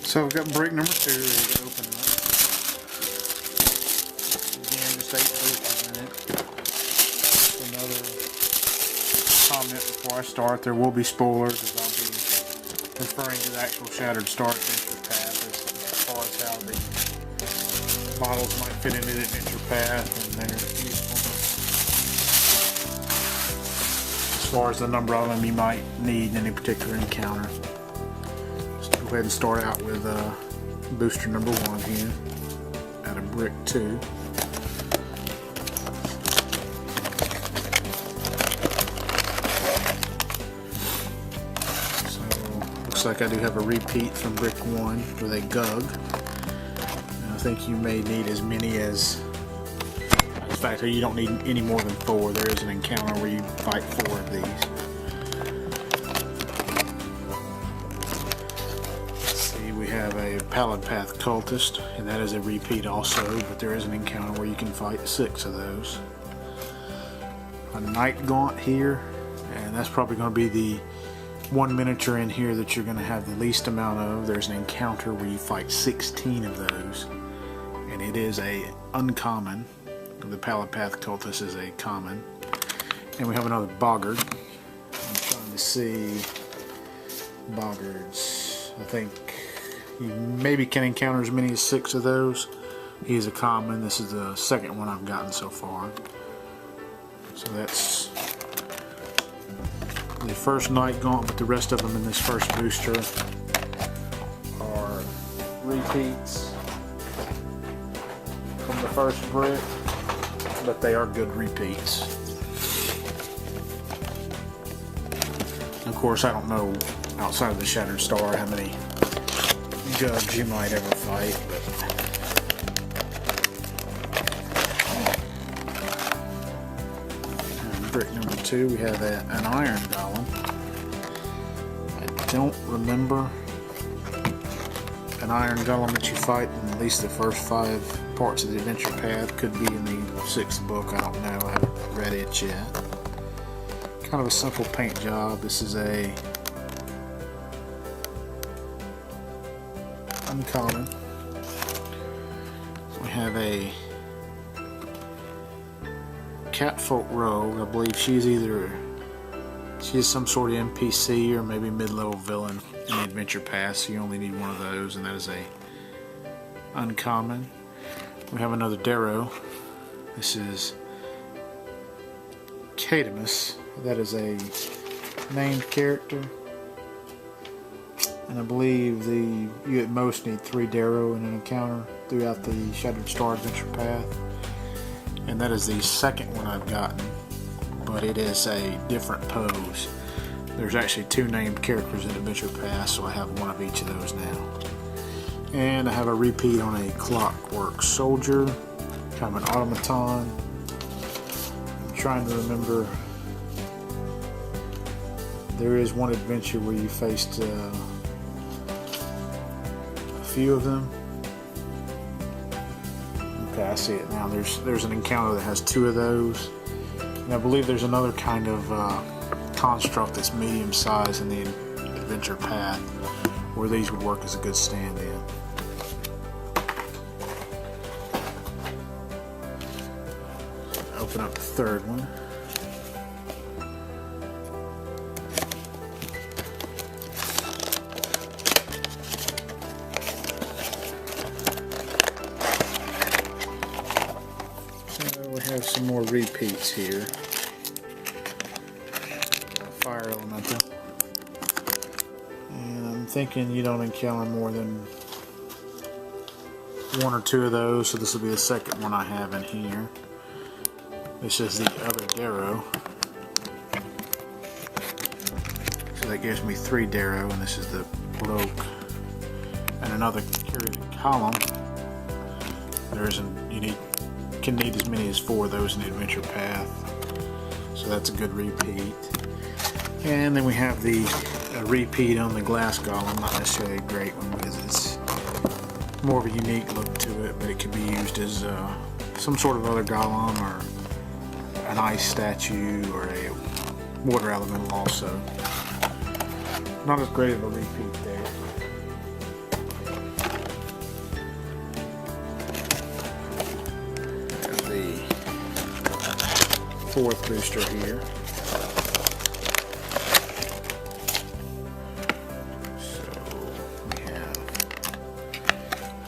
So I've got brick number 2 ready to open up. Again, just 8 boosters in it. Another comment before I start, there will be spoilers as I'll be referring to the actual Shattered Star Adventure Path as far as how the models might fit into the adventure path and their usefulness. As far as the number of them you might need in any particular encounter. Let's go ahead and start out with booster number 1 here out of brick 2. So looks like I do have a repeat from brick 1 with a Gug. I think you may need as many as, in fact, you don't need any more than 4. There is an encounter where you fight 4 of these. Let's see, we have a Pallid Path Cultist, and that is a repeat also, but there is an encounter where you can fight 6 of those. A Night Gaunt here, and that's probably going to be the one miniature in here that you're going to have the least amount of. There's an encounter where you fight 16 of those. And it is a uncommon. The Pallid Path Cultist is a common. And we have another Boggart. I'm trying to see Boggarts. I think you maybe can encounter as many as 6 of those. He's a common. This is the second one I've gotten so far. So that's the first Night Gaunt, but the rest of them in this first booster are repeats from the first brick, but they are good repeats. Of course, I don't know outside of the Shattered Star how many Gugs you might ever fight, but and brick number 2, we have an Iron Golem. I don't remember an Iron Golem that you fight in at least the first 5 parts of the adventure path. Could be in the 6th book, I don't know, I haven't read it yet. Kind of a simple paint job. This is a uncommon. We have a Catfolk Rogue. I believe she is some sort of NPC or maybe mid-level villain in the adventure path, so you only need one of those, and that is a uncommon. We have another Darrow. This is Cadamus. That is a named character, and I believe you at most need 3 Darrow in an encounter throughout the Shattered Star Adventure path, and that is the second one I've gotten, but it is a different pose. There's actually 2 named characters in Adventure Path, so I have one of each of those now. And I have a repeat on a Clockwork Soldier, kind of an automaton. I'm trying to remember. There is one adventure where you faced a few of them. Okay, I see it now. There's an encounter that has 2 of those. And I believe there's another kind of construct that's medium size in the adventure path where these would work as a good stand-in. Open up the 3rd one. So we have some more repeats here. Fire Elemental. And I'm thinking you don't encounter more than 1 or 2 of those, so this will be the second one I have in here. This is the other Darrow. So that gives me 3 Darrow, and this is the Bloke. And another curated column. You can need as many as 4 of those in the adventure path. So that's a good repeat. And then we have a repeat on the Glass Golem, not necessarily a great one because it's more of a unique look to it, but it can be used as some sort of other golem or an ice statue or a water elemental also. Not as great of a repeat there. fourth booster here.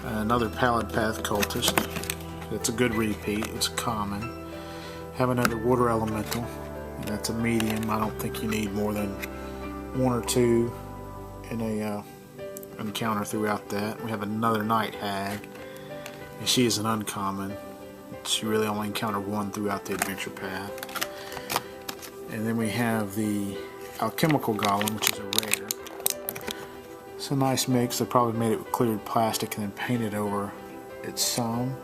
Another Pathfinder Path Cultist. It's a good repeat. It's common. Have another Water Elemental. That's a medium. I don't think you need more than one or two in a encounter throughout that. We have another Night Hag, and she is an uncommon. She really only encountered one throughout the adventure path. And then we have the Alchemical Golem, which is a rare. It's a nice mix. They probably made it with cleared plastic and then painted over its some.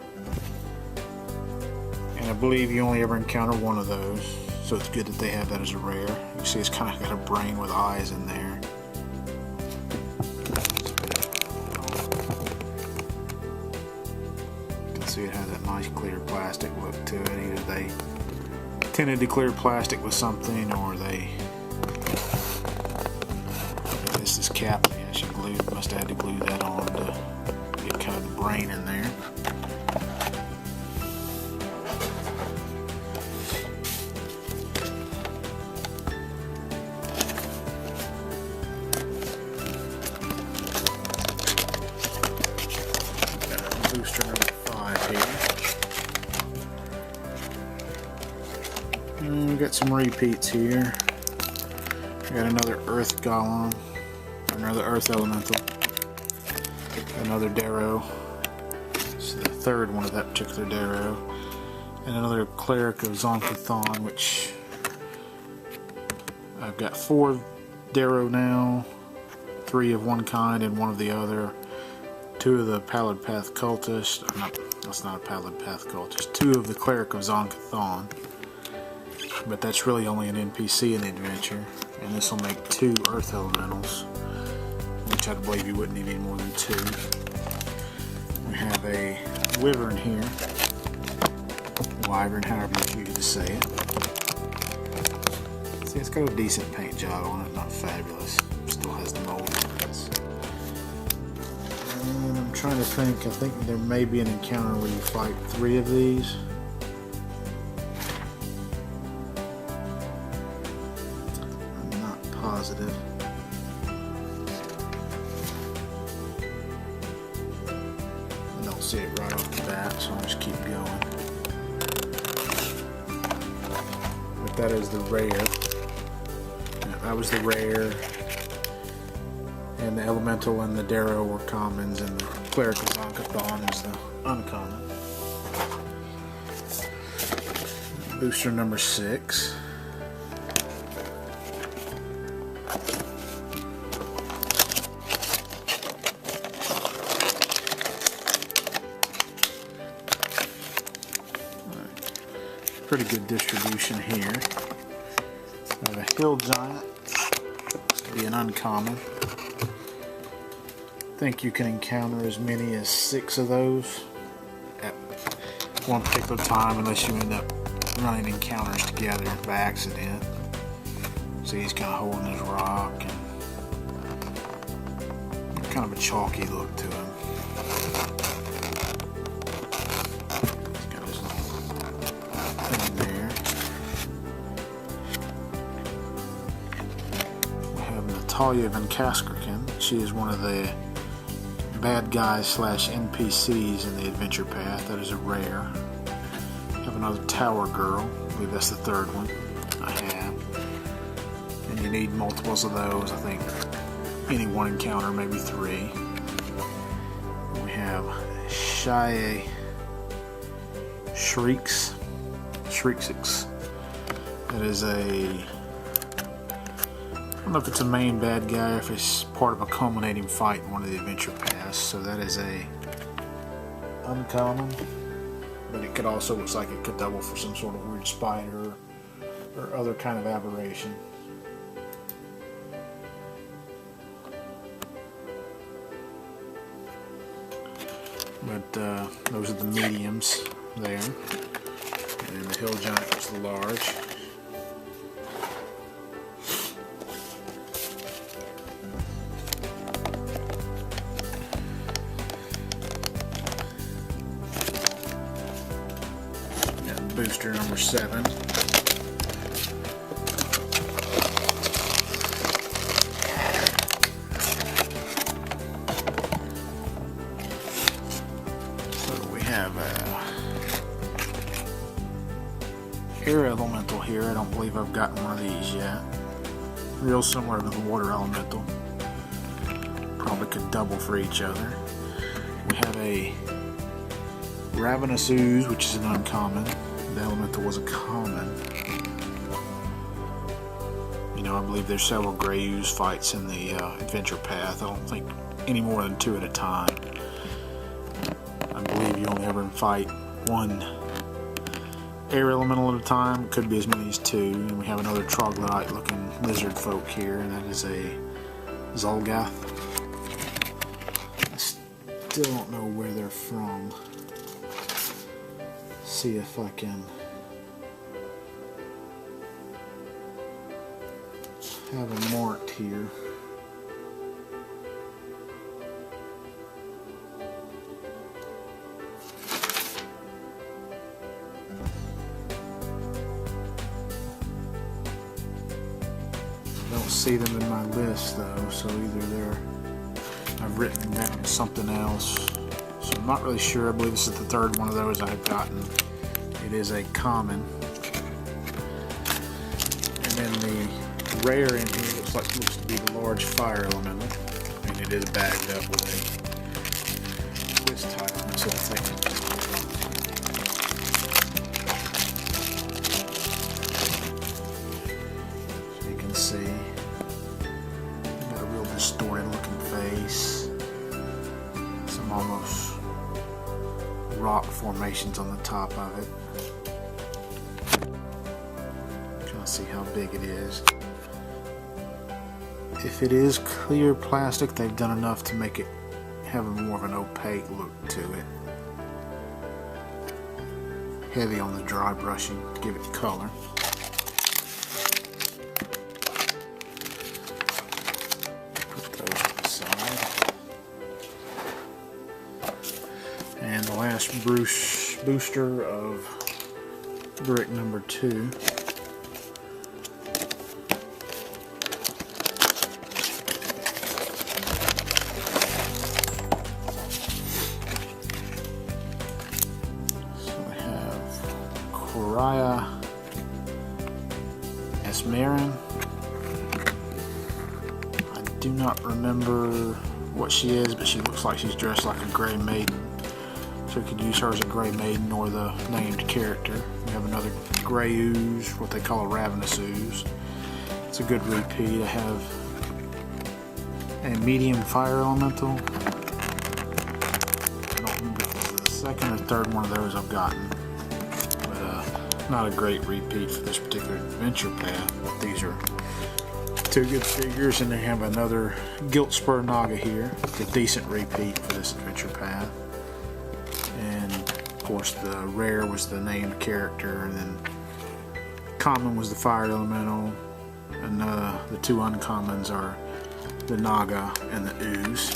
And I believe you only ever encounter one of those, so it's good that they have that as a rare. You can see it's kind of got a brain with eyes in there. You can see it has that nice clear plastic look to it. Either they tinted the clear plastic with something, or they... This is cap. Must have had to glue that on to get kind of the brain in there. Got booster number 5 here. And we got some repeats here. We got another Earth Golem. Another Earth Elemental, another Darrow, it's the third one of that particular Darrow, and another Cleric of Zonkathon, which I've got 4 Darrow now, 3 of one kind and 1 of the other, 2 of the Pathfinder Path Cultist, that's not a Pathfinder Path Cultist, 2 of the Cleric of Zonkathon, but that's really only an NPC in the adventure, and this will make 2 Earth Elementals, which I believe you wouldn't need more than 2. We have a Wyvern here. Wyvern, however you choose to say it. See, it's got a decent paint job on it, not fabulous. Still has the mold. And I'm trying to think, I think there may be an encounter where you fight 3 of these. I'm not positive. See it right off the bat, so I'll just keep going. But that is the rare. That was the rare. And the Elemental and the Darrow were commons, and the Cleric of Zonkathon is the uncommon. Booster number 6. Pretty good distribution here. We have a Hill Giant, be an uncommon. I think you can encounter as many as 6 of those at one particular time, unless you end up running encounters together by accident. See, he's kind of holding his rock, and kind of a chalky look to him. Talia Van Kaskerkin. She is one of the bad guys / NPCs in the adventure path. That is a rare. I have another Tower Girl. I believe that's the 3rd one I have. And you need multiples of those. I think any one encounter, maybe 3. And we have Shrieks. That is a... I don't know if it's a main bad guy or if it's part of a culminating fight in one of the adventure paths. So that is a uncommon, but it could also, looks like it could double for some sort of weird spider or other kind of aberration. But those are the mediums there, and then the Hill Giant was the large. Booster number 7. here. I don't believe I've gotten one of these yet. Real similar to the water elemental. Probably could double for each other. We have a Ravenous Ooze, which is an uncommon. The elemental was a common. You know, I believe there's several Grey Ooze fights in the adventure path. I don't think any more than 2 at a time. I believe you only ever fight 1 air elemental at a time. It could be as many as 2. And we have another troglodyte looking lizard folk here, and that is a Zolgath. I still don't know where they're from. See if I can have them marked here. Don't see them in my list though, so either I've written down something else. So I'm not really sure. I believe this is the 3rd one of those I've gotten. It is a common. And then the rare in here looks to be the large fire elemental. And it is bagged up with a quiz title. So I think you can see, got a real distorted looking face, some almost rock formations on the top of it. Trying to see how big it is. If it is clear plastic, they've done enough to make it have a more of an opaque look to it. Heavy on the dry brushing to give it color. Put those aside. And the last booster of brick number 2. Esmerin. I do not remember what she is, but she looks like she's dressed like a Grey Maiden. So we could use her as a Grey Maiden or the named character. We have another Grey Ooze, what they call a Ravenous Ooze. It's a good repeat. I have a medium fire elemental. I don't remember if it's the 2nd or 3rd one of those I've gotten. Not a great repeat for this particular adventure path, but these are 2 good figures, and they have another Gilt Spur Naga here. It's a decent repeat for this adventure path. And of course the rare was the named character, and then common was the fire elemental, and the 2 uncommons are the Naga and the Ooze.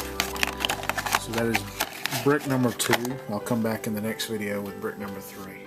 So that is brick number 2. I'll come back in the next video with brick number 3.